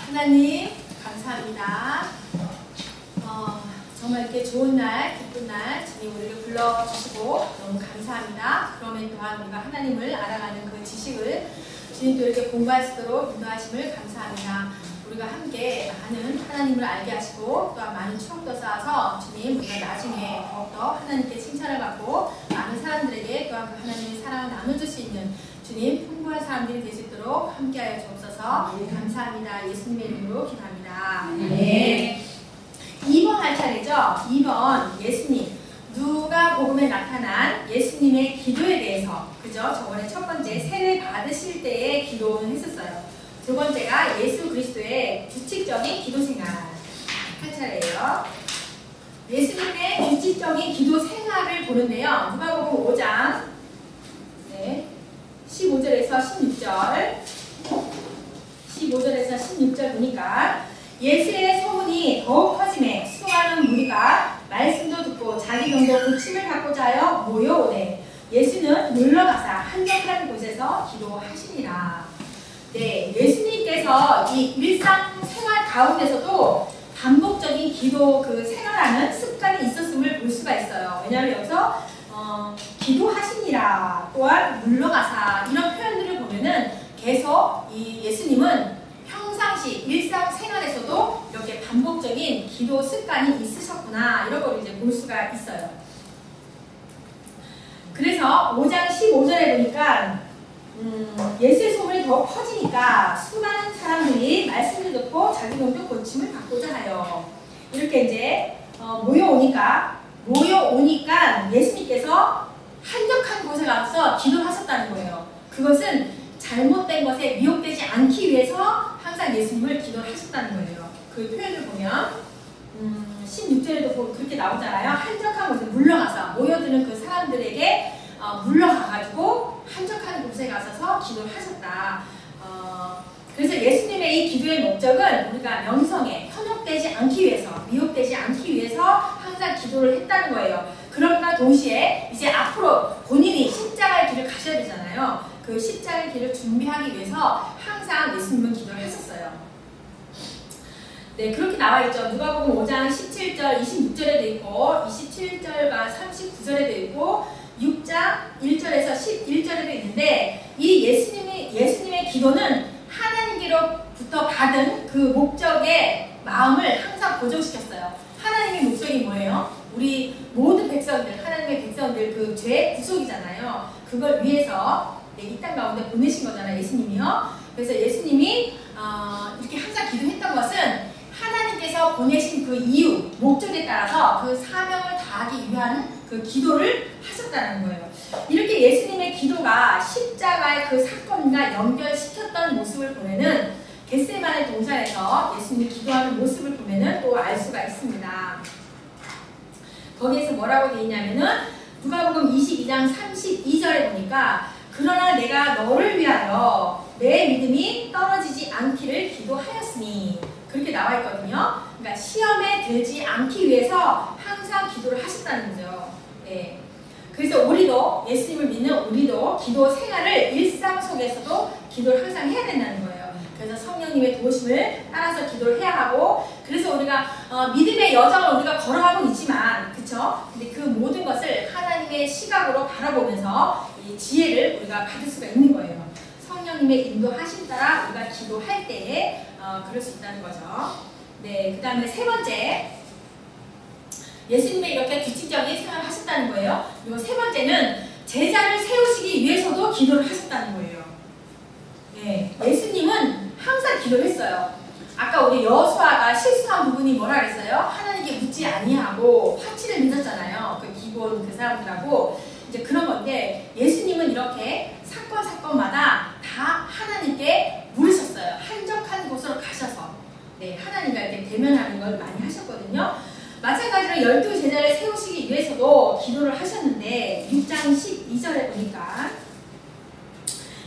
하나님 감사합니다. 정말 이렇게 좋은 날, 기쁜 날 주님 우리를 불러주시고 너무 감사합니다. 그러면 또한 우리가 하나님을 알아가는 그 지식을 주님 또 이렇게 공부할 수 있도록 인도하심을 감사합니다. 우리가 함께 많은 하나님을 알게 하시고 또한 많은 추억도 쌓아서 주님 우리가 나중에 더욱더 하나님께 칭찬을 받고 많은 사람들에게 또한 그 하나님의 사랑을 나눠줄 수 있는 주님 풍부한 사람들이 될 수 있도록 함께하여 주옵소서. 감사합니다. 예수님의 이름으로 기도합니다. 네. 2번 할 차례죠. 2번 예수님 누가복음에 나타난 예수님의 기도에 대해서 그죠? 저번에 첫 번째 세례 받으실 때의 기도는 했었어요. 두 번째가 예수 그리스도의 규칙적인 기도 생활 할 차례예요. 예수님의 규칙적인 기도 생활을 보는데요. 누가복음 5장 15절에서 16절 15절에서 16절 보니까 예수의 소문이 더욱 커지매 수많은 무리가 말씀도 듣고 자기 병도 고침을 받고자 하여 모여오되 예수는 물러가사 한적한 곳에서 기도하시니라. 네, 예수님께서 이 일상생활 가운데서도 반복적인 기도 그 생활하는 습관이 있었음을 볼 수가 있어요. 왜냐하면 여기서 기도하시니라 또한 물러가사 이런 표현들을 보면은 계속 이 예수님은 평상시 일상생활에서도 이렇게 반복적인 기도 습관이 있으셨구나 이런 걸 이제 볼 수가 있어요. 그래서 5장 15절에 보니까 예수의 소문이 더 커지니까 수많은 사람들이 말씀을 듣고 자기 병도 고침을 받고자 하여 이렇게 이제 모여오니까 예수님께서 한적한 곳에 가서 기도하셨다는 거예요. 그것은 잘못된 것에 미혹되지 않기 위해서 항상 예수님을 기도를 하셨다는 거예요. 그 표현을 보면 16절에도 그렇게 나오잖아요. 한적한 곳에 물러가서 모여드는 그 사람들에게 물러가가지고 한적한 곳에 가서서 기도를 하셨다. 그래서 예수님의 이 기도의 목적은 우리가 명성에 현혹되지 않기 위해서 미혹되지 않기 위해서 항상 기도를 했다는 거예요. 그럼과 동시에 이제 앞으로 본인이 십자가의 길을 가셔야 되잖아요. 그 십자가의 길을 준비하기 위해서 항상 예수님은 기도를 하셨어요. 네, 그렇게 나와 있죠. 누가복음 5장 17절, 26절에도 있고 27절과 39절에도 있고 6장 1절에서 11절에도 있는데 이 예수님의 기도는 하나님께로부터 받은 그 목적의 마음을 항상 고정시켰어요. 하나님의 목적이 뭐예요? 우리 모든 백성들, 하나님의 백성들 그 죄 구속이잖아요. 그걸 위해서 이 땅 가운데 보내신 거잖아요. 예수님이요. 그래서 예수님이 이렇게 항상 기도했던 것은 하나님께서 보내신 그 이유, 목적에 따라서 그 사명을 다하기 위한 그 기도를 하셨다는 거예요. 이렇게 예수님의 기도가 십자가의 그 사건과 연결시켰던 모습을 보면은 겟세마네 동산에서 예수님이 기도하는 모습을 보면은 또 알 수가 있습니다. 거기에서 뭐라고 되어 있냐면은 누가복음 22장 32절에 보니까 그러나 내가 너를 위하여 내 믿음이 떨어지지 않기를 기도하였으니 그렇게 나와 있거든요. 그러니까 시험에 들지 않기 위해서 항상 기도를 하셨다는 거죠. 네. 그래서 우리도 예수님을 믿는 우리도 기도 생활을 일상 속에서도 기도를 항상 해야 된다는 거예요. 그래서 성령님의 도우심을 따라서 기도를 해야 하고 그래서 우리가 믿음의 여정을 우리가 걸어가고 있지만 그쵸? 근데 그 모든 것을 하나님의 시각으로 바라보면서 이 지혜를 우리가 받을 수가 있는 거예요. 성령님의 인도하심 따라 우리가 기도할 때에 그럴 수 있다는 거죠. 네, 그 다음에 세 번째 예수님이 이렇게 규칙적인 생활을 하셨다는 거예요. 그리고 세 번째는 제자를 세우시기 위해서도 기도를 하셨다는 거예요. 네, 예수님은 항상 기도를 했어요. 아까 우리 여호수아가 실수한 부분이 뭐라 그랬어요? 하나님께 묻지 아니하고 파치를 믿었잖아요. 그 기본 그 사람들하고 이제 그런 건데 예수님은 이렇게 사건마다 다 하나님께 물으셨어요. 한적한 곳으로 가셔서 네, 하나님과 이렇게 대면하는 걸 많이 하셨거든요. 마찬가지로 12제자를 세우시기 위해서도 기도를 하셨는데 6장 12절에 보니까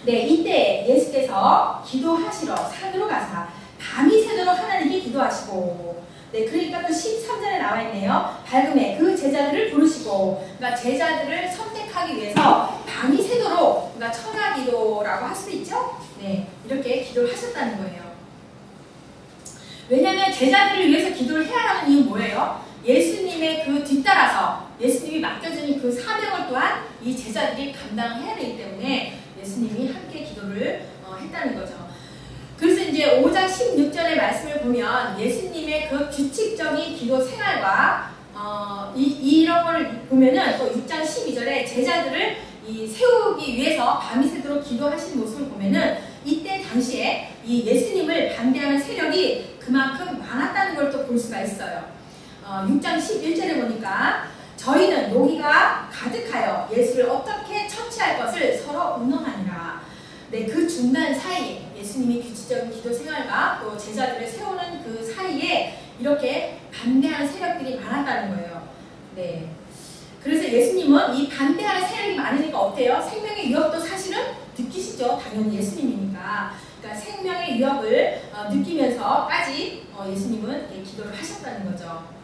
네, 이때 예수께서 기도하시러 산으로 가사 밤이 새도록 하나님께 기도하시고 네, 그러니까 또 13절에 나와 있네요. 밝음에 그 제자들을 부르시고 그러니까 제자들을 선택하기 위해서 밤이 새도록 그러니까 천하 기도라고 할 수 있죠. 네, 이렇게 기도를 하셨다는 거예요. 왜냐하면 제자들을 위해서 기도를 해야 하는 이유는 뭐예요? 예수님의 그 뒤따라서 예수님이 맡겨주는 그 사명을 또한 이 제자들이 감당해야 되기 때문에 예수님이 함께 기도를 했다는 거죠. 그래서 이제 5장 16절의 말씀을 보면 예수님의 그 규칙적인 기도 생활과 이런 걸 보면은 또 6장 12절에 제자들을 세우기 위해서 밤이 새도록 기도하시는 모습을 보면은 이때 당시에 이 예수님을 반대하는 세력이 그만큼 많았다는 걸 또 볼 수가 있어요. 6장 11절에 보니까 저희는 노기가 가득하여 예수를 어떻게 처치할 것을 서로 운동하니라. 네, 그 중간 사이에 예수님이 규칙적인 기도 생활과 또 제자들을 세우는 그 사이에 이렇게 반대하는 세력들이 많았다는 거예요. 네. 그래서 예수님은 이 반대하는 세력이 많으니까 어때요? 생명의 위협도 사실은 느끼시죠. 당연히 예수님이니까. 그러니까 생명의 위협을 느끼면서까지 예수님은 기도를 하셨다는 거죠.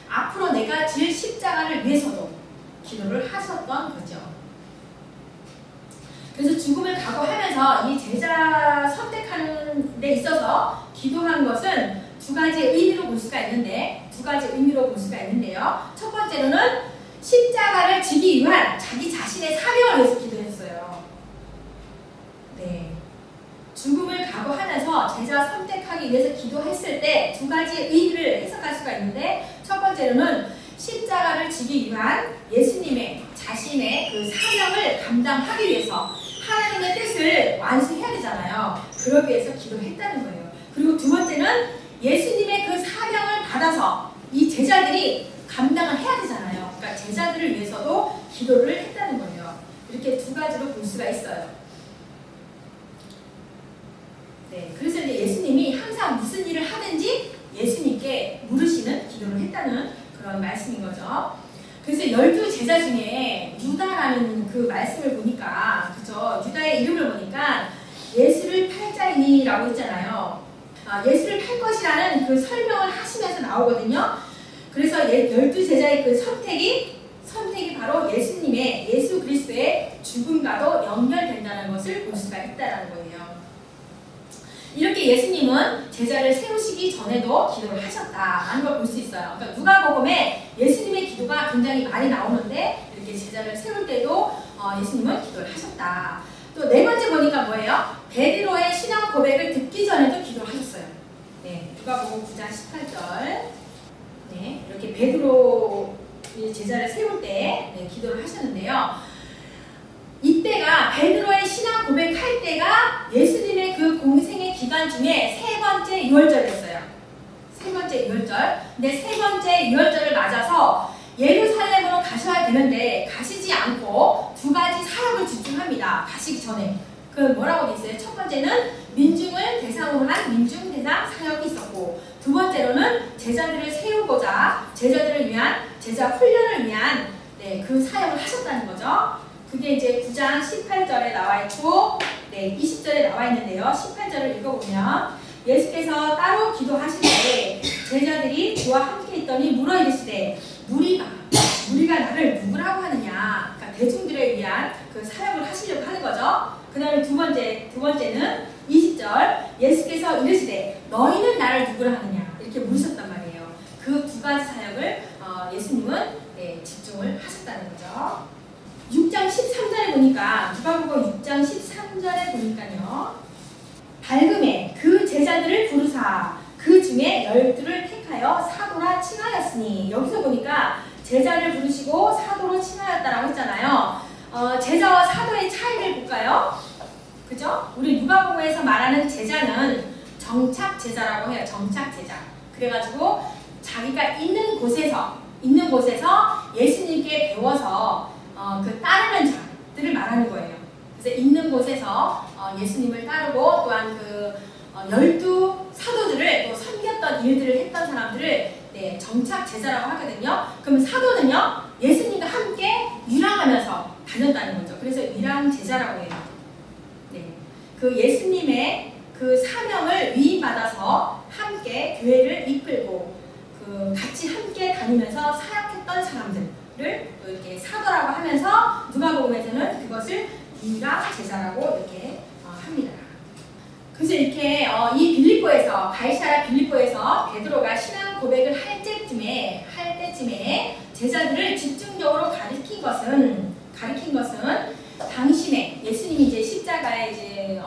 앞으로 내가 질 십자가를 위해서도 기도를 하셨던 거죠. 그래서 죽음을 각오하면서 이 제자 선택하는 데 있어서 기도한 것은 두 가지 의미로 볼 수가 있는데요. 첫 번째로는 십자가를 지기 위한 자기 자신의 사명을 위해서 기도했어요. 네. 죽음을 각오하면서 제자 선택하기 위해서 기도했을 때 두 가지 의미를 해석할 수가 있는데, 첫 번째로는 십자가를 지기 위한 예수님의 자신의 그 사명을 감당하기 위해서 하나님의 뜻을 완수해야 되잖아요. 그러기 위해서 기도했다는 거예요. 그리고 두 번째는 예수님의 그 사명을 받아서 이 제자들이 감당을 해야 되잖아요. 그러니까 제자들을 위해서도 기도를 했다는 거예요. 이렇게 두 가지로 볼 수가 있어요. 네, 그래서 이제 예수님이 항상 무슨 일을 하든지 예수님께 물으시는 기도를 했다는 그런 말씀인 거죠. 그래서 12제자 중에 유다라는 그 말씀을 보니까, 그죠? 유다의 이름을 보니까 예수를 팔 자이니라고 했잖아요. 예수를 팔 것이라는 그 설명을 하시면서 나오거든요. 그래서 12제자의 그 선택이 바로 예수 그리스도의 죽음과도 연결된다는 것을 볼 수가 있다는 거예요. 이렇게 예수님은 제자를 세우시기 전에도 기도를 하셨다라는 걸 볼 수 있어요. 그러니까 누가복음에 예수님의 기도가 굉장히 많이 나오는데 이렇게 제자를 세울 때도 예수님은 기도를 하셨다. 또 네 번째 보니까 뭐예요? 베드로의 신앙 고백을 듣기 전에도 기도를 하셨어요. 네, 누가복음 9장 18절. 네, 이렇게 베드로 제자를 세울 때 기도를 하셨는데요. 이때가 베드로의 신앙 고백할 때가 예수님의 그 공생의 기간 중에 세 번째 유월절이었어요. 세 번째 유월절. 근데 세 번째 유월절을 맞아서 예루살렘으로 가셔야 되는데 가시지 않고 두 가지 사역을 집중합니다. 가시기 전에. 그 뭐라고 돼 있어요? 첫 번째는 민중을 대상으로 한 민중대상 사역이 있었고, 두 번째로는 제자들을 세우고자 제자들을 위한 제자 훈련을 위한 그 사역을 하셨다는 거죠. 그게 이제 9장 18절에 나와 있고 20절에 나와 있는데요. 18절을 읽어보면 예수께서 따로 기도하실 때 제자들이 그와 함께 있더니 물어 이르시되 무리가 나를 누구라고 하느냐. 그러니까 대중들을 위한 그 사역을 하시려고 하는 거죠. 그 다음에 두 번째는 20절 예수께서 이르시되 너희는 나를 누구라 하느냐 이렇게 물으셨단 말이에요. 그 두 가지 사역을 예수님은 집중을 하셨다는 거죠. 6장 13절에 보니까 누가복음 6장 13절에 보니까요. 밝음에 그 제자들을 부르사 그 중에 12를 택하여 사도라 칭하였으니, 여기서 보니까 제자를 부르시고 사도로 칭하였다라고 했잖아요. 제자와 사도의 차이를 볼까요? 그죠? 우리 누가복음에서 말하는 제자는 정착 제자라고 해요. 정착 제자. 그래가지고 자기가 있는 곳에서 예수님께 배워서 그 따르는 자들을 말하는 거예요. 그래서 있는 곳에서 예수님을 따르고 또한 그 12사도들을 또 섬겼던 일들을 했던 사람들을 정착 제자라고 하거든요. 그럼 사도는요, 예수님과 함께 유랑하면서 다녔다는 거죠. 그래서 유랑 제자라고 해요. 그 예수님의 그 사명을 위임받아서 함께 교회를 이끌고 그 같이 함께 다니면서 사역했던 사람들을 또 이렇게 사도라고 하면서 누가복음에서는 그것을 유랑 제자라고 이렇게 합니다. 그래서 이렇게 이 빌립보에서 가이사랴 빌립보에서 베드로가 신앙 고백을 할 때쯤에 제자들을 집중적으로 가리킨 것은 당신의 예수님이 이제 십자가에 이제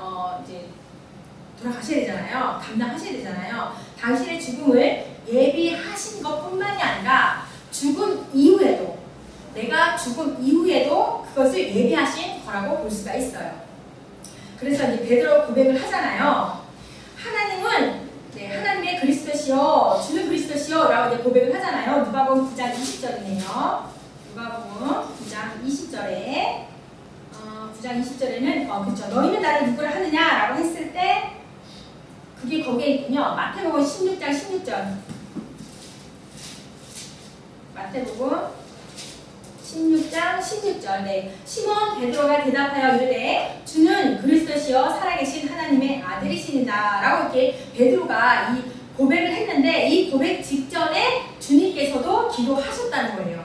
돌아가셔야 되잖아요. 감당하셔야 되잖아요. 당신의 죽음을 예비하신 것뿐만이 아니라 죽음 이후에도 내가 죽음 이후에도 그것을 예비하신 거라고 볼 수가 있어요. 그래서 이제 베드로 고백을 하잖아요. 하나님은 하나님의 그리스도시요 주는 그리스도시요 라고 이제 고백을 하잖아요. 누가복음 9장 20절이네요. 누가복음 9장 20절에 9장 20절에는 그렇죠. 너희는 나를 누구를 하느냐 라고 했을 때 그게 거기에 있군요. 마태복음 16장 16절 마태복음 16장 16절 네. 시몬 베드로가 대답하여 이르되 주는 그리스도시요 살아계신 하나님의 아들이시니라 라고 이렇게 베드로가 이 고백을 했는데 이 고백 직전에 주님께서도 기도하셨다는 거예요.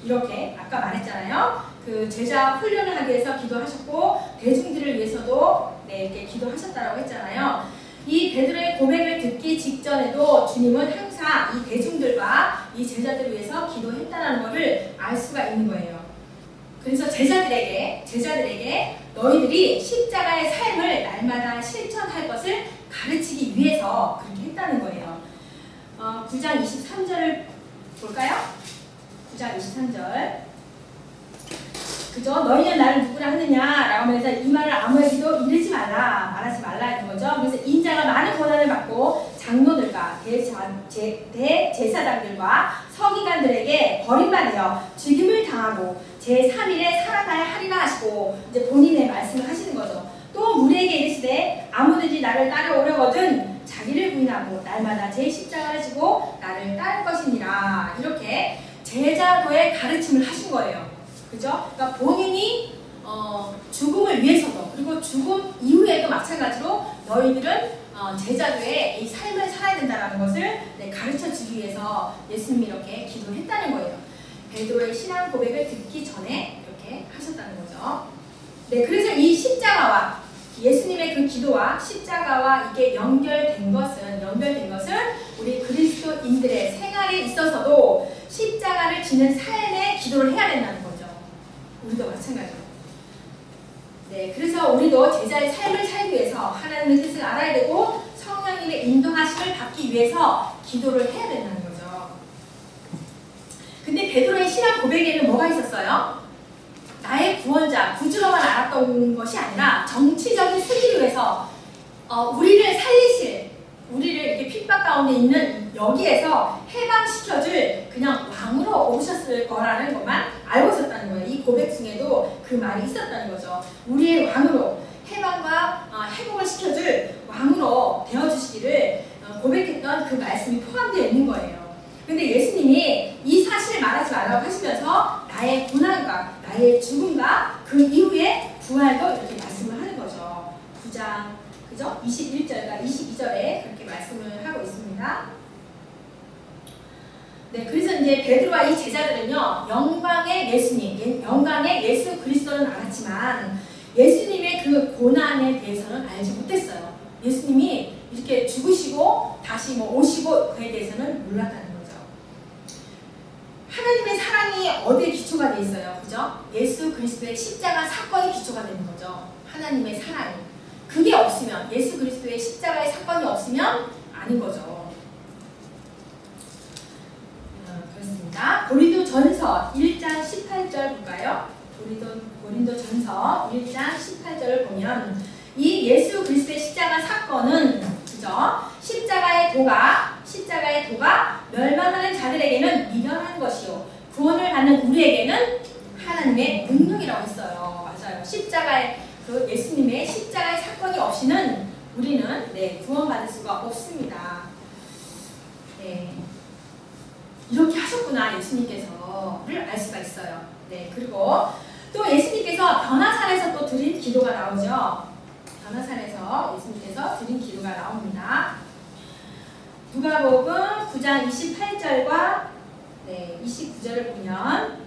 이렇게 아까 말했잖아요. 그 제자 훈련을 하기 위해서 기도하셨고 대중들을 위해서도 이렇게 기도하셨다라고 했잖아요. 이 베드로의 고백을 듣기 직전에도 주님은 항상 이 대중들과 이 제자들을 위해서 기도했다는 것을 알 수가 있는 거예요. 그래서 제자들에게 너희들이 십자가의 삶을 날마다 실천할 것을 가르치기 위해서 그렇게 했다는 거예요. 9장 23절을 볼까요? 9장 23절 그죠? 너희는 나를 누구라 하느냐 라고 하면서 이 말을 아무에게도 말하지 말라는 거죠. 그래서 인자가 많은 고난을 받고 장로들과 대제사장들과 서기관들에게 버림받으여 죽임을 당하고 제3일에 살아나야 하리라 하시고 이제 본인의 말씀을 하시는 거죠. 또 무리에게 이르시되 아무든지 나를 따라오려거든 자기를 부인하고 날마다 제 십자가를 지고 나를 따를 것이니라 이렇게 제자도의 가르침을 하신 거예요. 그죠? 그러니까 본인이 죽음을 위해서도 그리고 죽음 이후에도 마찬가지로 너희들은 제자도의 이 삶을 살아야 된다는 것을 가르쳐주기 위해서 예수님이 이렇게 기도했다는 거예요. 베드로의 신앙 고백을 듣기 전에 이렇게 하셨다는 거죠. 네, 그래서 이 십자가와 예수님의 그 기도와 십자가와 이게 연결된 것은 우리 그리스도인들의 생활에 있어서도 십자가를 지는 삶의 기도를 해야 된다는 거죠. 우리도 마찬가지로. 네, 그래서 우리도 제자의 삶을 살기 위해서 하나님의 뜻을 알아야 되고 성령님의 인도하심을 받기 위해서 기도를 해야 된다는 거죠. 근데 베드로의 신앙 고백에는 뭐가 있었어요? 나의 구원자, 구주로만 알았던 것이 아니라 정치적인 승리를 위해서 우리를 살리실, 우리를 이렇게 핍박 가운데 있는 여기에서 해방시켜줄 그냥 왕으로 오셨을 거라는 것만 알고 있었다는 거예요. 이 고백 중에도 그 말이 있었다는 거죠. 우리의 왕으로 해방과 회복을 시켜줄 왕으로 되어주시기를 고백했던 그 말씀이 포함되어 있는 거예요. 근데 예수님이 이 사실을 말하지 말라고 하시면서 나의 고난과 나의 죽음과 그 이후에 부활도 이렇게 말씀을 하는 거죠. 9장 그죠? 21절과 22절에 그렇게 말씀을 하고 있습니다. 네, 그래서 이제 베드로와 이 제자들은요, 영광의 예수님, 영광의 예수 그리스도는 알았지만 예수님의 그 고난에 대해서는 알지 못했어요. 예수님이 이렇게 죽으시고 다시 오시고 그에 대해서는 몰랐다는 거죠. 하나님의 사랑이 어디에 기초가 돼 있어요? 그죠? 예수 그리스도의 십자가 사건이 기초가 되는 거죠. 하나님의 사랑이. 그게 없으면, 예수 그리스도의 십자가의 사건이 없으면 아닌 거죠. 그렇습니다. 고린도전서 1장 18절 볼까요? 고린도전서 1장 18절을 보면 이 예수 그리스도의 십자가 사건은 그죠? 십자가의 도가 멸망하는 자들에게는 미련한 것이요 구원을 받는 우리에게는 하나님의 능력이라고 했어요. 맞아요. 십자가의 그 예수님의 십자가의 사건이 없이는 우리는 구원받을 수가 없습니다. 네. 이렇게 하셨구나 예수님께서를 알 수가 있어요. 네, 그리고 또 예수님께서 변화산에서 또 드린 기도가 나오죠. 변화산에서 예수님께서 드린 기도가 나옵니다. 누가복음 9장 28절과 29절을 보면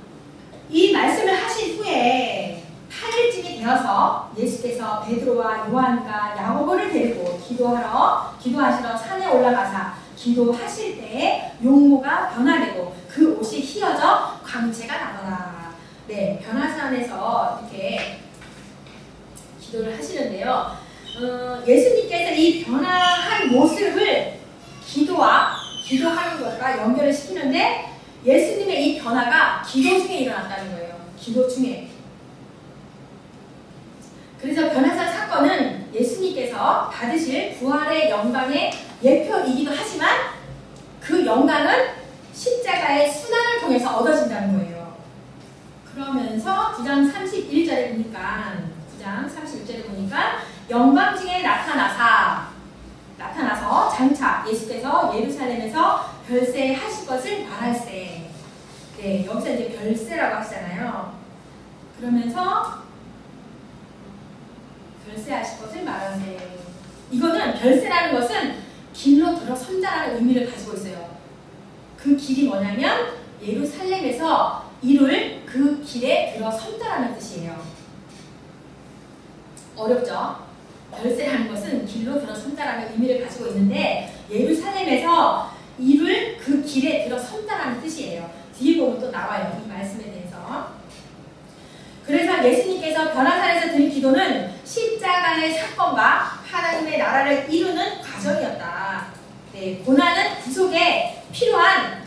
이 말씀을 하신 후에 8일쯤이 되어서 예수께서 베드로와 요한과 야고보를 데리고 기도하시러 산에 올라가사 기도하실 때에 용모가 변화되고 그 옷이 휘어져 광채가 나더라. 네, 변화산에서 이렇게 기도를 하시는데요. 예수님께서 이 변화한 모습을 기도하는 것과 연결을 시키는데 예수님의 이 변화가 기도 중에 일어났다는 거예요. 기도 중에. 그래서 변화산 사건은 예수님께서 받으실 부활의 영광의 예표이기도 하지만 그 영광은 십자가의 순환을 통해서 얻어진다는 거예요. 그러면서 9장 31절에 보니까 영광 중에 나타나서 장차 예수께서 예루살렘에서 별세하실 것을 말할세. 네, 여기서 이제 별세라고 하시잖아요. 그러면서 별세하실 것을 말할세. 이거는 별세라는 것은 길로 들어선다라는 의미를 가지고 있어요. 그 길이 뭐냐면 예루살렘에서 이룰 그 길에 들어선다라는 뜻이에요. 어렵죠? 별세라는 것은 길로 들어선다라는 의미를 가지고 있는데 예루살렘에서 이룰 그 길에 들어선다라는 뜻이에요. 뒤에 보면 또 나와요. 이 말씀에 대해서. 그래서 예수님께서 변화산에서 드린 기도는 십자가의 사건과 하나님의 나라를 이루는 과정이었다. 네, 고난은 구속에 필요한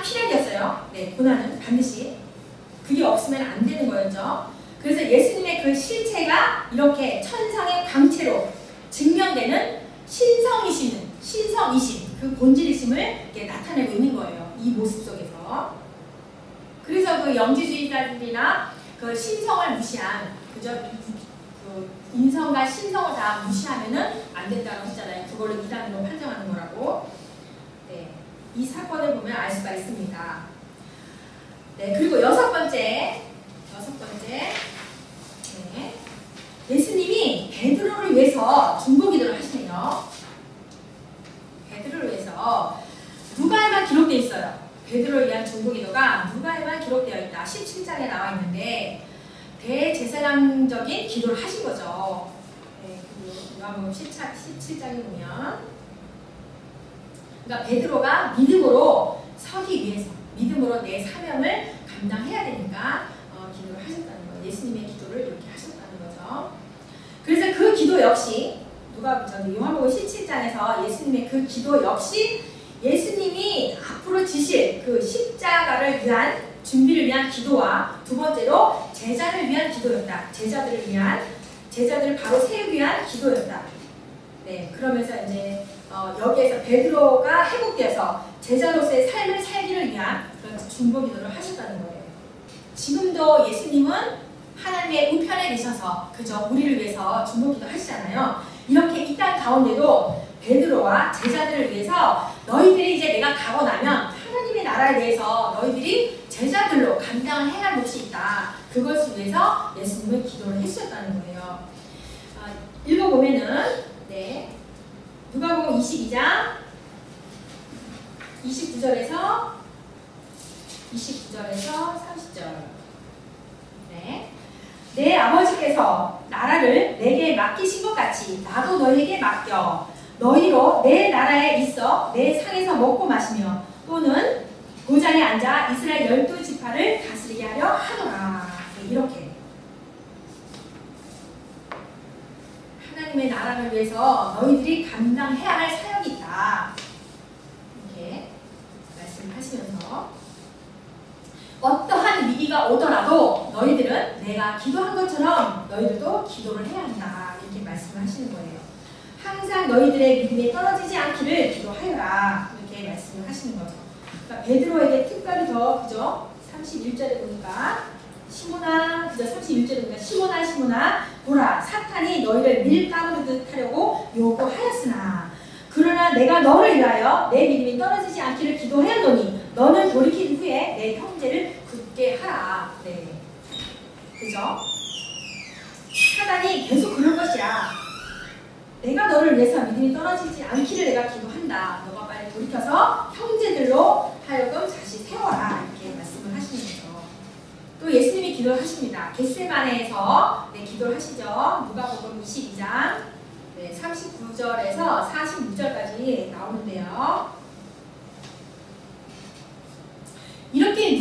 필연이었어요. 네, 고난은 반드시 그게 없으면 안 되는 거였죠. 그래서 예수님의 그 실체가 이렇게 천상의 광채로 증명되는 신성이신 그 본질이심을 이렇게 나타내고 있는 거예요. 이 모습 속에서. 그래서 그 영지주의자들이나 그 신성을 무시한 그 인성과 신성을 다 무시하면은 안 된다고 했잖아요. 그걸로 이단으로 판정하는 거라고. 네, 이 사건을 보면 알 수가 있습니다. 네, 그리고 여섯 번째. 네, 예수님이 베드로를 위해서 중보기도를 하시네요. 베드로를 위해서 누가에만 기록되어 있어요. 베드로를 위한 중보기도가 누가에만 기록되어 있다. 17장에 나와 있는데 대제사장적인 기도를 하신 거죠. 네, 누가복음 17장에 보면 그러니까 베드로가 믿음으로 서기 위해서 믿음으로 내 사명을 감당해야 되니까 기도를 하셨다는 거예요. 예수님의 기도를 이렇게 하셨다는 거죠. 그래서 그 기도 역시 요한복음 17장에서 예수님의 그 기도 역시 예수님이 앞으로 지실 그 십자가를 위한 준비를 위한 기도와 두 번째로 제자를 위한 기도였다. 제자들을 바로 세우기 위한 기도였다. 네, 그러면서 이제 여기에서 베드로가 회복되어서 제자로서의 삶을 살기를 위한 그런 중보 기도를 하셨다는 거예요. 지금도 예수님은 하나님의 우편에 계셔서 그저 우리를 위해서 중보 기도 하시잖아요. 이렇게 이 땅 가운데도 베드로와 제자들을 위해서 너희들이 이제 내가 가고 나면 하나님의 나라에 대해서 너희들이 제자들로 감당을 해야 할 몫이 있다. 그것을 위해서 예수님은 기도를 해주셨다는 거예요. 읽어보면은 네, 누가복음 22장 29절에서 30절. 네. 내 아버지께서 나라를 내게 맡기신 것 같이 나도 너희에게 맡겨 너희로 내 나라에 있어 내 상에서 먹고 마시며 또는 보좌에 앉아 이스라엘 12지파를 다스리게 하려 하노라. 네, 이렇게 하나님의 나라를 위해서 너희들이 감당해야 할 사역이 있다. 이렇게 말씀하시면서 어떠한 위기가 오더라도 너희들은 내가 기도한 것처럼 너희들도 기도를 해야 한다. 이렇게 말씀을 하시는 거예요. 항상 너희들의 믿음이 떨어지지 않기를 기도하여라. 이렇게 말씀을 하시는 거죠. 그러니까 베드로에게 특별히 더 그죠? 31절에 보니까 시몬아, 그죠? 31절에 보니까 시몬아 보라 사탄이 너희를 밀가부르듯 하려고 요구하였으나 그러나 내가 너를 위하여 내 믿음이 떨어지지 않기를 기도하였노니 너는 돌이킨 후에 내 형제를 굳게 하라. 네, 그죠? 사단이 계속 그럴 것이야. 내가 너를 위해서 믿음이 떨어지지 않기를 내가 기도한다. 너가 빨리 돌이켜서 형제들로 하여금 다시 세워라. 이렇게 말씀을 하시는 거죠. 또 예수님이 기도를 하십니다. 겟세마네에서 네, 기도를 하시죠. 누가복음 22장 네, 39절에서 46절까지 나오는데요. 이렇게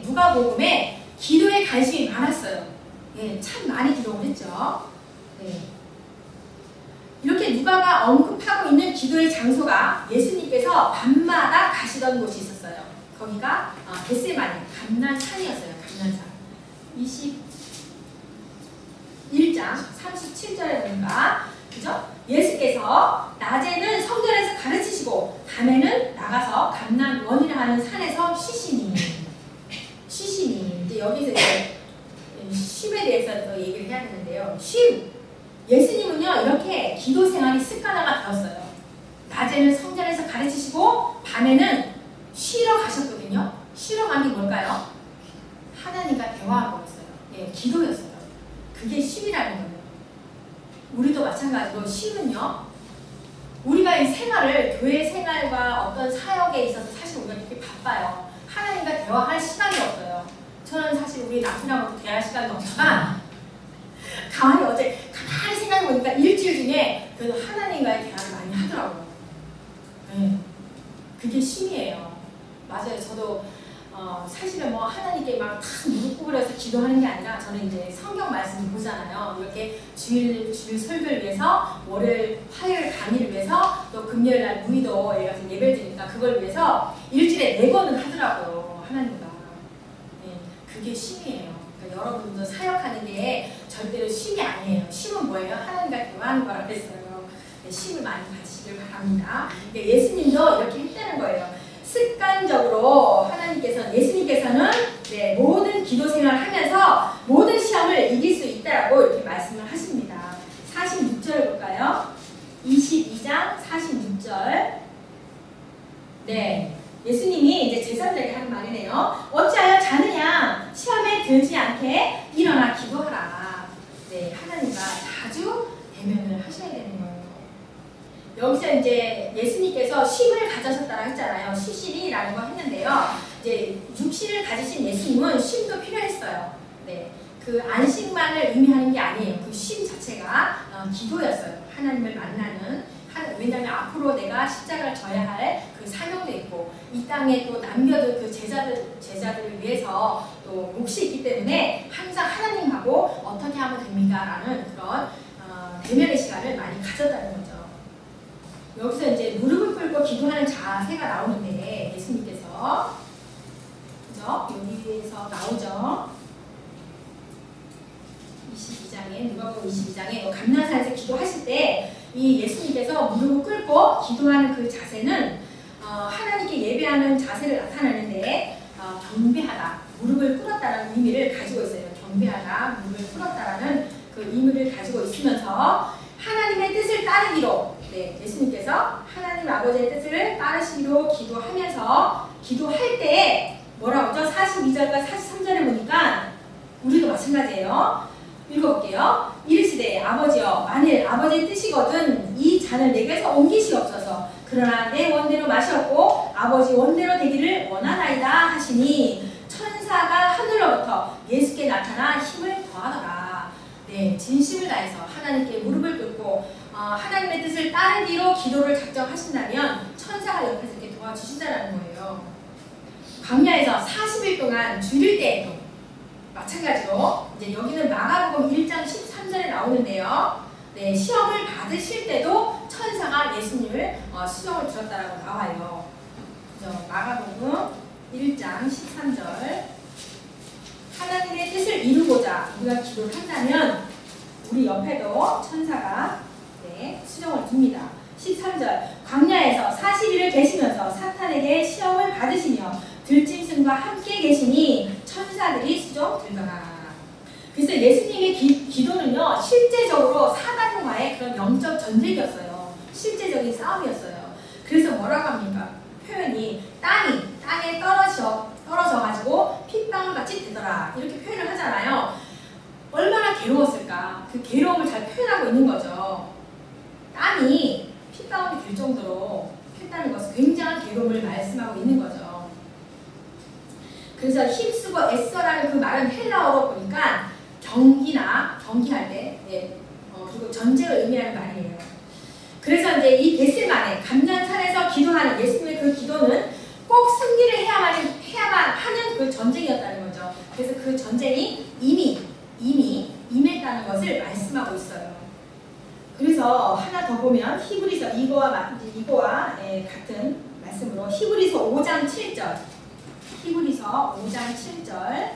누가복음에 기도에 관심이 많았어요. 네, 참 많이 기록을 했죠. 네. 이렇게 누가가 언급하고 있는 기도의 장소가 예수님께서 밤마다 가시던 곳이 있었어요. 거기가 겟세마네 감난산이었어요. 감난산. 21장 37절에 보니까 그죠? 예수께서 낮에는 성전에서 가르치시고 밤에는 나가서 감난원이라 하는 산에서 쉬시니 이제 여기서 이제 쉼에 대해서 더 얘기를 해야 되는데요. 쉼. 예수님은요 이렇게 기도 생활이 습관화가 되었어요. 낮에는 성전에서 가르치시고 밤에는 쉬러 가셨거든요. 쉬러 간 게 뭘까요? 하나님과 대화한 거였어요. 예, 기도였어요. 그게 쉼이라는 거예요. 우리도 마찬가지로 쉼은요. 우리가 이 생활을 교회 생활과 어떤 사역에 있어서 사실 우리가 되게 바빠요. 하나님과 대화할 시간이 없어요. 저는 사실 우리 남편하고도 대화할 시간이 없지만 가만히 생각해보니까 일주일 중에 그래도 하나님과의 대화를 많이 하더라고요. 네. 그게 쉼이에요. 맞아요. 저도 사실은 뭐 하나님께 막 탁 무릎 꿇어서 기도하는 게 아니라 저는 이제 성경 말씀을 보잖아요. 이렇게 주일 설교를 위해서 월요일, 화요일 강의를 위해서 또 금요일 날 무의도에 가서 예배를 드리니까 그걸 위해서 일주일에 4번은 하더라고요. 하나님과. 네. 그게 쉼이에요. 그러니까 여러분도 사역하는 게 절대로 쉼이 아니에요. 쉼은 뭐예요? 하나님과 대화하는 거라고 했어요. 네, 쉼을 많이 가지시길 바랍니다. 그러니까 예수님도 이렇게 했다는 거예요. 습관적으로 예수님께서는 네, 모든 기도 생활을 하면서 모든 시험을 이길 수 있다라고 이렇게 말씀을 하십니다. 46절 볼까요? 22장 46절. 네. 예수님이 이제 제자들에게 하는 말이네요. 어찌하여 자느냐? 시험에 들지 않게 일어나 기도하라. 네, 하나님과 자주 대면을 하셔야 되는 거예요. 여기서 이제 예수님께서 쉼을 가져셨다고 했잖아요. 쉬시리라는 거 했는데요. 이제 육신을 가지신 예수님은 쉼도 필요했어요. 네, 그 안식만을 의미하는 게 아니에요. 그 쉼 자체가 기도였어요. 하나님을 만나는. 왜냐하면 앞으로 내가 십자가를 져야 할 그 사명도 있고 이 땅에 또 남겨둔 그 제자들을 위해서 또 몫이 있기 때문에 항상 하나님하고 어떻게 하면 됩니까? 라는 그런 대면의 시간을 많이 가졌다는 거죠. 여기서 이제 무릎을 꿇고 기도하는 자세가 나오는데 예수님께서 그죠? 여기에서 나오죠. 22장에 누가복음 22장에 감난산에서 기도하실 때 이 예수님께서 무릎을 꿇고 기도하는 그 자세는 하나님께 예배하는 자세를 나타내는데 경배하다, 무릎을 꿇었다라는 의미를 가지고 있어요. 경배하다, 무릎을 꿇었다라는 그 의미를 가지고 있으면서 하나님의 뜻을 따르기로 네, 예수님께서 하나님 아버지의 뜻을 따르시기로 기도하면서 기도할 때 뭐라고 하죠? 42절과 43절에 보니까 우리도 마찬가지예요. 읽어볼게요. 이르시되 아버지여 만일 아버지의 뜻이거든 이 잔을 내게서 옮기시옵소서. 그러나 내 원대로 마시었고 아버지 원대로 되기를 원하나이다 하시니 천사가 하늘로부터 예수께 나타나 힘을 더하더라. 네, 진심을 다해서 하나님께 무릎을 꿇고 하나님의 뜻을 따르기로 기도를 작정하신다면 천사가 옆에서 이렇게 도와주신다는 거예요. 광야에서 40일 동안 줄일 때에도 마찬가지로 이제 여기는 마가복음 1장 13절에 나오는데요. 네, 시험을 받으실 때도 천사가 예수님을 수정을 들었다라고 나와요. 그죠? 마가복음 1장 13절. 하나님의 뜻을 이루고자 우리가 기도를 한다면 우리 옆에도 천사가 네, 수정을 둡니다. 13절. 광야에서 40일을 계시면서 사탄에게 시험을 받으시며 들짐승과 함께 계시니 천사들이 수정 들더라. 그래서 예수님의 기도는요 실제적으로 사단과의 그런 영적 전쟁이었어요. 실제적인 싸움이었어요. 그래서 뭐라고 합니까? 표현이 땅에 떨어져가지고 핏방울같이 되더라 이렇게 표현을 하잖아요. 얼마나 괴로웠을까. 그 괴로움을 잘 표현하고 있는 거죠. 땅이 핏방울이 될 정도로 했다는 것은 굉장한 괴로움을 말씀하고 있는 거죠. 그래서 힘쓰고 애써라는 그 말은 헬라어로 보니까 경기할 때, 그리고 전쟁을 의미하는 말이에요. 그래서 이제 이 겟세마네 감난산에서 기도하는 예수님의 그 기도는 꼭 승리를 해야만 하는 그 전쟁이었다는 거죠. 그래서 그 전쟁이 이미 임했다는 것을 말씀하고 있어요. 그래서 하나 더 보면 히브리서 이거와 같은 말씀으로 히브리서 5장 7절. 히브리서 5장 7절.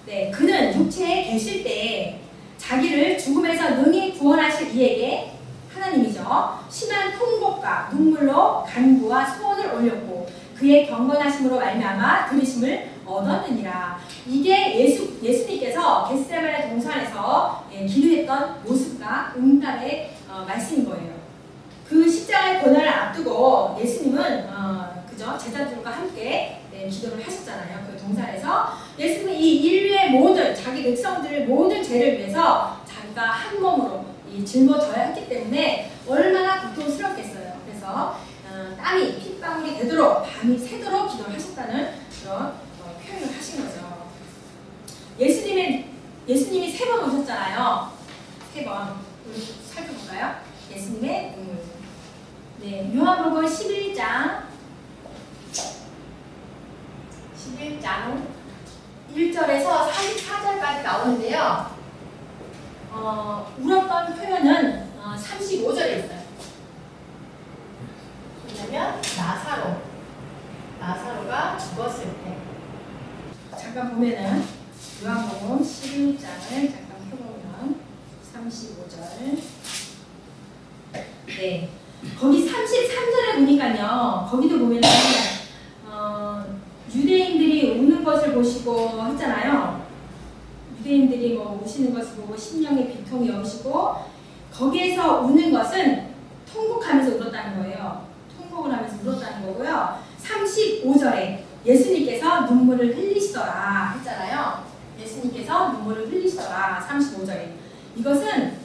네, 그는 육체에 계실 때 자기를 죽음에서 능히 구원하실 이에게 하나님이죠. 심한 통곡과 눈물로 간구와 소원을 올렸고 그의 경건하심으로 말미암아 들으심을 얻었느니라. 이게 예수님께서 겟세마네 동산에서 기도했던 모습과 응답의 말씀인 거예요. 그 십자가의 고난을 앞두고 예수님은 그죠? 제자들과 함께 기도를 하셨잖아요. 그 동산에서 예수님은 이 인류의 모든 자기 백성들의 모든 죄를 위해서 자기가 한 몸으로 짊어져야 했기 때문에 얼마나 고통스럽겠어요. 그래서 땀이 핏방울이 되도록 밤이 새도록 기도를 하셨다는 그런 표현을 하신 거죠. 예수님이 3번 오셨잖아요. 3번. 살펴볼까요? 예수님의 눈물. 네, 요한복음 11장 1절에서 44절까지 나오는데요. 울었던 표현은 35절에 있어요. 왜냐면 나사로가 죽었을 때. 잠깐 보면은 요한복음 11장을 잠깐 펴보면 35절. 네. 거기 33절에 보니까요. 거기도 보면은 유대인들이 우는 것을 보시고 했잖아요. 유대인들이 우시는 것을 보고 심령의 비통이 여기시고 거기에서 우는 것은 통곡하면서 울었다는 거예요. 통곡을 하면서 울었다는 거고요. 35절에 예수님께서 눈물을 흘리시더라 했잖아요. 예수님께서 눈물을 흘리시더라 35절에. 이것은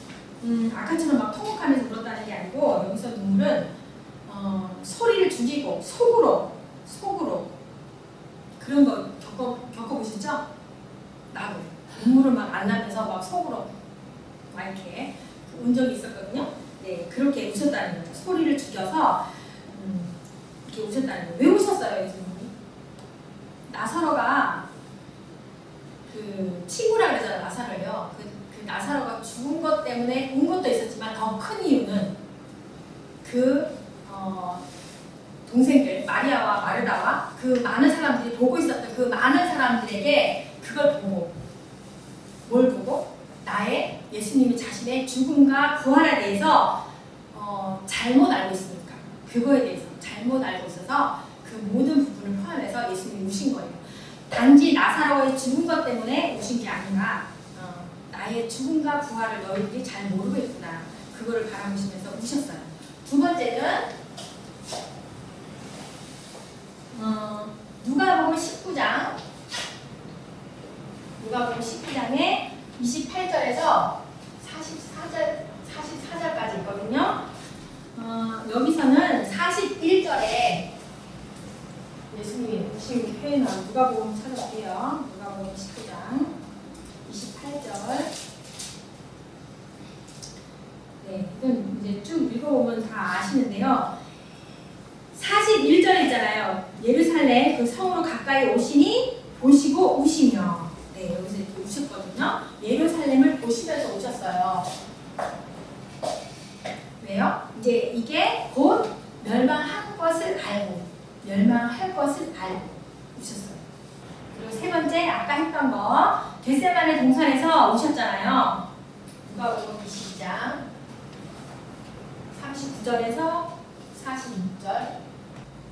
아까처럼 막 통곡하면서 울었다는 게 아니고 여기서 눈물은 소리를 죽이고 속으로 그런 거 겪어보시죠? 나도 눈물을 막 안 나면서 막 속으로 막 이렇게 운 적이 있었거든요. 네, 그렇게 우셨다는 거죠. 소리를 죽여서 이렇게 우셨다는 거예요. 왜 우셨어요, 예수님이? 나사로가 그 친구라 그러잖아요, 나사로요. 그 나사로가 죽은 것 때문에 운 것도 있었지만 더 큰 이유는 동생들 마리아와 마르다와 그 많은 사람들이 보고 있었던 그 많은 사람들에게 그걸 보고 뭘 보고? 나의 예수님이 자신의 죽음과 부활에 대해서 잘못 알고 있으니까 그거에 대해서 잘못 알고 있어서 그 모든 부분을 포함해서 예수님이 우신 거예요. 단지 나사로의 죽은 것 때문에 우신 게 아니라 나의 죽음과 부활을 너희들이 잘 모르고 있구나. 그거를 바라보시면서 우셨어요. 두 번째는 누가복음 19장 누가복음 19장에 28절에서 44절까지 있거든요. 여기서는 41절에 예수님이 우신 표현을 누가복음 찾아볼게요. 누가복음 19장 28절. 네, 이건 이제 쭉 읽어보면 다 아시는데요. 41절에 있잖아요. 예루살렘 그 성으로 가까이 오시니 보시고 우시며. 네, 여기서 이렇게 우셨거든요. 예루살렘을 보시면서 오셨어요. 왜요? 이제 이게 곧 멸망할 것을 알고 우셨어요. 그리고 세 번째 아까 했던 거 겟세마네 동산에서 우셨잖아요. 누가복음 22장 39절에서 46절.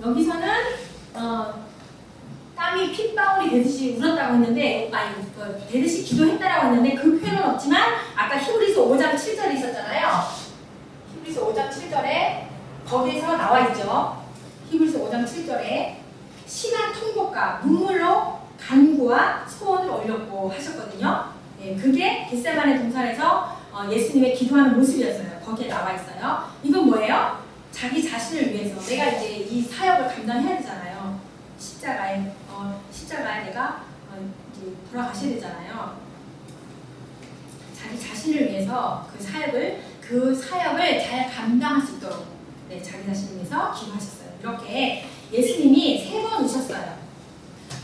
여기서는 땀이 핏방울이 되듯이 울었다고 했는데 되듯이 기도했다라고 했는데 그 표현은 없지만 아까 히브리서 5장 7절이 있었잖아요. 히브리서 5장 7절에 거기에서 나와 있죠. 히브리서 5장 7절에 심한 통곡과 눈물로 간구와 소원을 올렸고 하셨거든요. 네, 그게 겟세마네 동산에서 예수님의 기도하는 모습이었어요. 거기에 나와 있어요. 이건 뭐예요? 자기 자신을 위해서 내가 이제 이 사역을 감당해야 되잖아요. 십자가에 십자가에 내가 이제 돌아가셔야 되잖아요. 자기 자신을 위해서 그 사역을 잘 감당할 수 있도록 자기 자신을 위해서 기도하셨어요. 이렇게 예수님이 3번 오셨어요.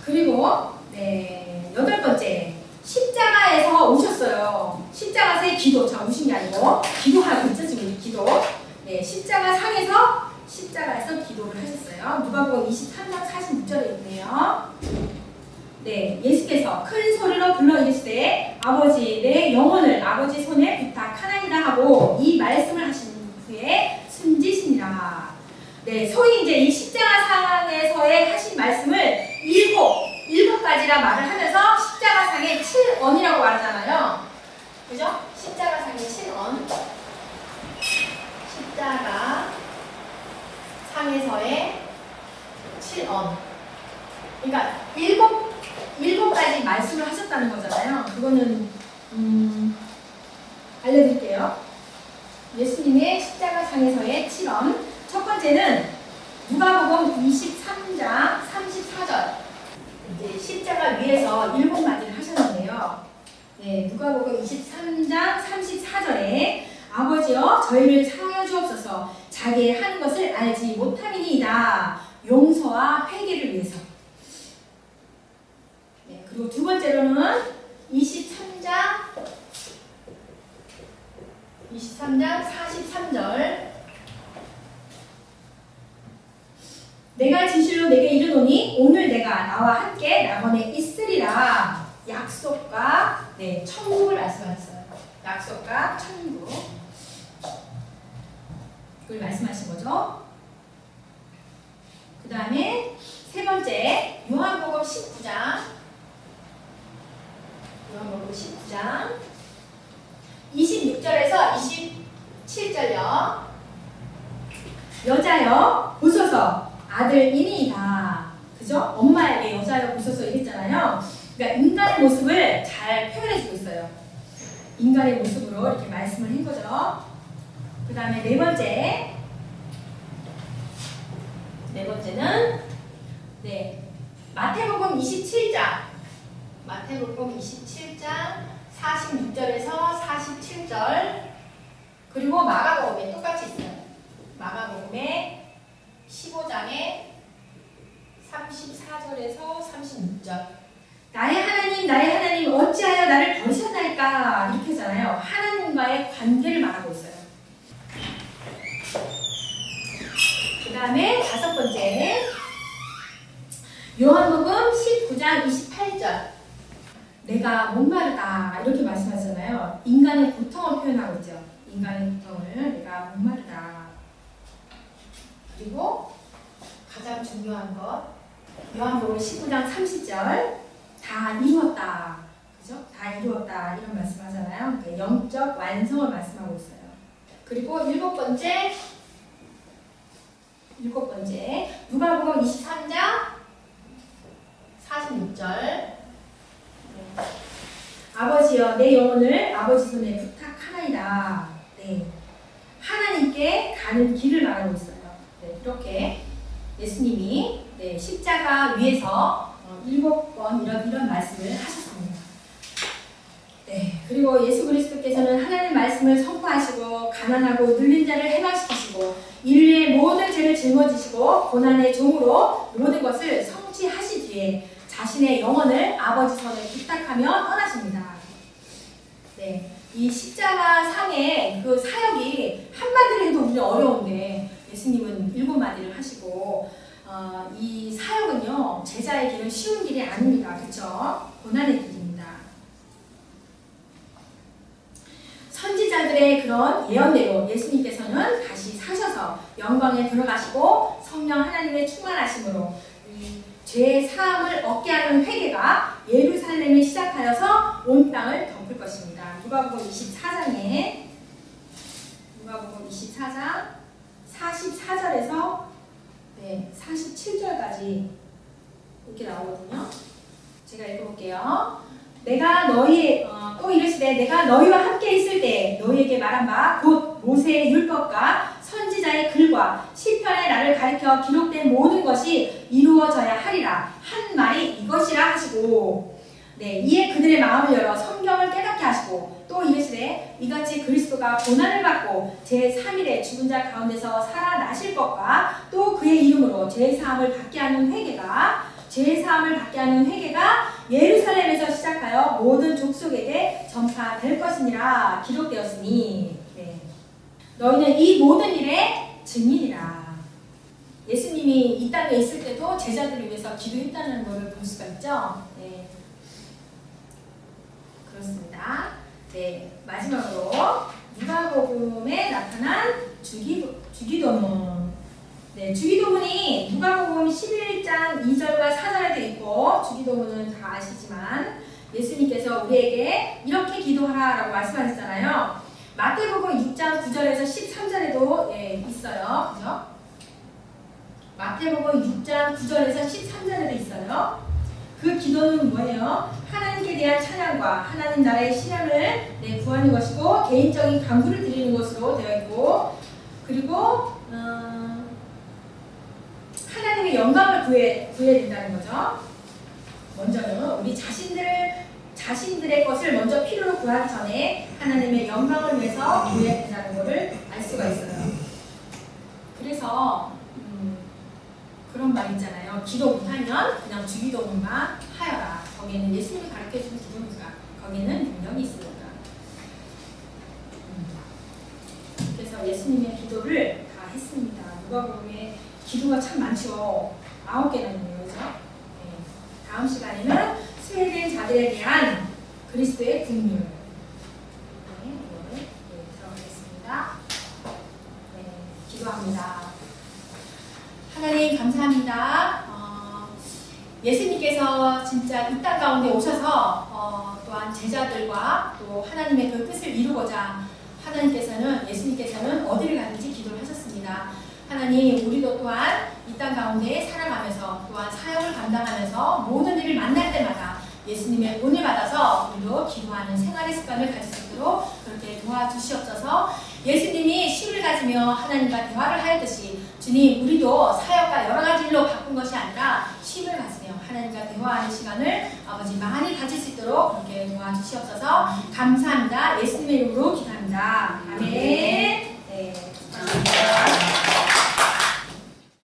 그리고 8번째 십자가에서 오셨어요. 십자가에서의 기도. 자, 오신 게 아니고 기도하고 있죠, 지금 기도. 십자가 상에서 십자가에서 기도를 하셨어요. 누가복음 23장 46절에 있네요. 예수께서 큰 소리로 불러 이르시되 아버지 내 영혼을 아버지 손에 부탁하나이다 하고 이 말씀을 하신 후에 숨지시니라. 소위 이제 이 십자가상에서의 하신 말씀을 일곱 가지라 말을 하면서 십자가상의 7언이라고 말하잖아요. 그죠? 십자가상의 7언. 십자가상에서의 7언. 그러니까 일곱 가지 말씀을 하셨다는 거잖아요. 그거는 알려드릴게요. 예수님의 십자가상에서의 7언. 첫 번째는 누가복음 23장 34절. 이제 십자가 위에서 7마디를 하셨는데요. 누가복음 23장 34절에 아버지여 저희를 사하여 주옵소서 자기의 하는 것을 알지 못함이니이다. 용서와 회개를 위해서. 그리고 두 번째로는 23장 43절 내가 진실로 내게 이르노니 오늘 내가 나와 함께 낙원에 있으리라. 약속과 천국을 말씀하셨어요. 약속과 천국 그걸 말씀하신 거죠. 그 다음에 세 번째 요한복음 19장 26절에서 27절요. 여자여 보소서 아들이니이다. 그죠? 엄마에게 여자여 보소서 이랬잖아요. 그러니까 인간의 모습을 잘 표현해주고 있어요. 인간의 모습으로 이렇게 말씀을 한 거죠. 그 다음에 네 번째는 마태복음 27장 46절에서 47절 그리고 마가복음에 똑같이 있어요. 마가복음에 15장에 34절에서 36절 나의 하나님 어찌하여 나를 버리셨나이까 이렇게 하잖아요. 하나님과의 관계를 말하고 있어요. 그 다음에 다섯 번째 요한복음 19장 28절 내가 목마르다 이렇게 말씀하잖아요. 인간의 고통을 표현하고 있죠. 인간의 고통을 내가 목마르다. 그리고 가장 중요한 것 요한복음 19장 30절 다 이루었다. 그죠? 다 이루었다 이런 말씀하잖아요. 영적 완성을 말씀하고 있어요. 그리고 일곱 번째 누가복음 23장 46절 아버지여 내 영혼을 아버지 손에 부탁하나이다. 하나님께 가는 길을 말하고 있어요. 이렇게 예수님이 십자가 위에서 7번 이런 말씀을 하셨습니다. 그리고 예수 그리스도께서는 하나님의 말씀을 선포하시고 가난하고 눌린 자를 해방시키시고 인류의 모든 죄를 짊어지시고 고난의 종으로 모든 것을 성취하신 뒤에 자신의 영혼을 아버지 손에 부탁하며 떠나십니다. 이 십자가 상의 그 사역이 한마디로 해도 우리 어려운데 예수님은 7마디를 하시고 이 사역은요 제자의 길은 쉬운 길이 아닙니다. 그렇죠? 고난의 길입니다. 선지자들의 그런 예언대로 예수님께서는 다시 사셔서 영광에 들어가시고 성령 하나님의 충만하심으로 이 죄의 사함을 얻게 하는 회개가 예루살렘에 시작하여서 온 땅을 덮을 것입니다. 누가복음 24장 44절에서 47절까지 이렇게 나오거든요. 제가 읽어볼게요. 내가 또 이르시되 내가 너희와 함께 있을 때 너희에게 말한 바 곧 모세의 율법과 선지자의 글과 시편의 나를 가리켜 기록된 모든 것이 이루어져야 하리라. 한 말이 이것이라 하시고 네, 이에 그들의 마음을 열어 성경을 깨닫게 하시고 또 이르시되 이같이 그리스도가 고난을 받고 제3일에 죽은 자 가운데서 살아나실 것과 또 그의 이름으로 죄사함을 받게 하는 회개가 예루살렘에서 시작하여 모든 족속에게 전파될 것이니라 기록되었으니 네. 너희는 이 모든 일의 증인이라. 예수님이 이 땅에 있을 때도 제자들을 위해서 기도했다는 것을 볼 수가 있죠. 네. 그렇습니다. 네, 마지막으로 누가복음에 나타난 주기도문. 네, 주기도문이 누가복음 11장 2절과 4절에 되어 있고 주기도문은 다 아시지만 예수님께서 우리에게 이렇게 기도하라고 말씀하셨잖아요. 마태복음 6장 9절에서 13절에도 예, 있어요. 그죠? 마태복음 6장 9절에서 13절에도 있어요. 그 기도는 뭐예요? 하나님께 대한 찬양과 하나님 나라의 신앙을 구하는 것이고 개인적인 간구를 드리는 것으로 되어 있고 그리고 하나님의 영광을 구해야 된다는 거죠. 먼저는 우리 자신들의 것을 먼저 필요로 구하기 전에 하나님의 영광을 위해서 구해야 된다는 것을 알 수가 있어요. 그래서 그런 말 있잖아요. 기도 못하면 그냥 주기도문만 하여라. 거기에는 예수님이 가르쳐주는 기도니까 거기에는 능력이 있으니까. 그래서 예수님의 기도를 다 했습니다. 누가복음에 기도가 참 많죠. 9개나 있네요. 그죠? 네. 다음 시간에는 스웨덴 자들에 대한 그리스도의 국률. 네, 이거를 들어가겠습니다. 네, 기도합니다. 하나님 감사합니다. 예수님께서 진짜 이 땅 가운데 오셔서 또한 제자들과 또 하나님의 그 뜻을 이루고자 예수님께서는 어디를 가든지 기도를 하셨습니다. 하나님 우리도 또한 이 땅 가운데 살아가면서 또한 사역을 감당하면서 모든 일을 만날 때마다 예수님의 은혜 받아서 우리도 기도하는 생활의 습관을 가질 수 있도록 그렇게 도와주시옵소서. 예수님이 쉼을 가지며 하나님과 대화를 하였듯이 주님 우리도 사역과 여러 가지 일로 바꾼 것이 아니라 쉼을 가지며 하나님과 대화하는 시간을 아버지 많이 가질 수 있도록 그렇게 도와주시옵소서. 감사합니다. 예수님의 이름으로 기도합니다. 아멘.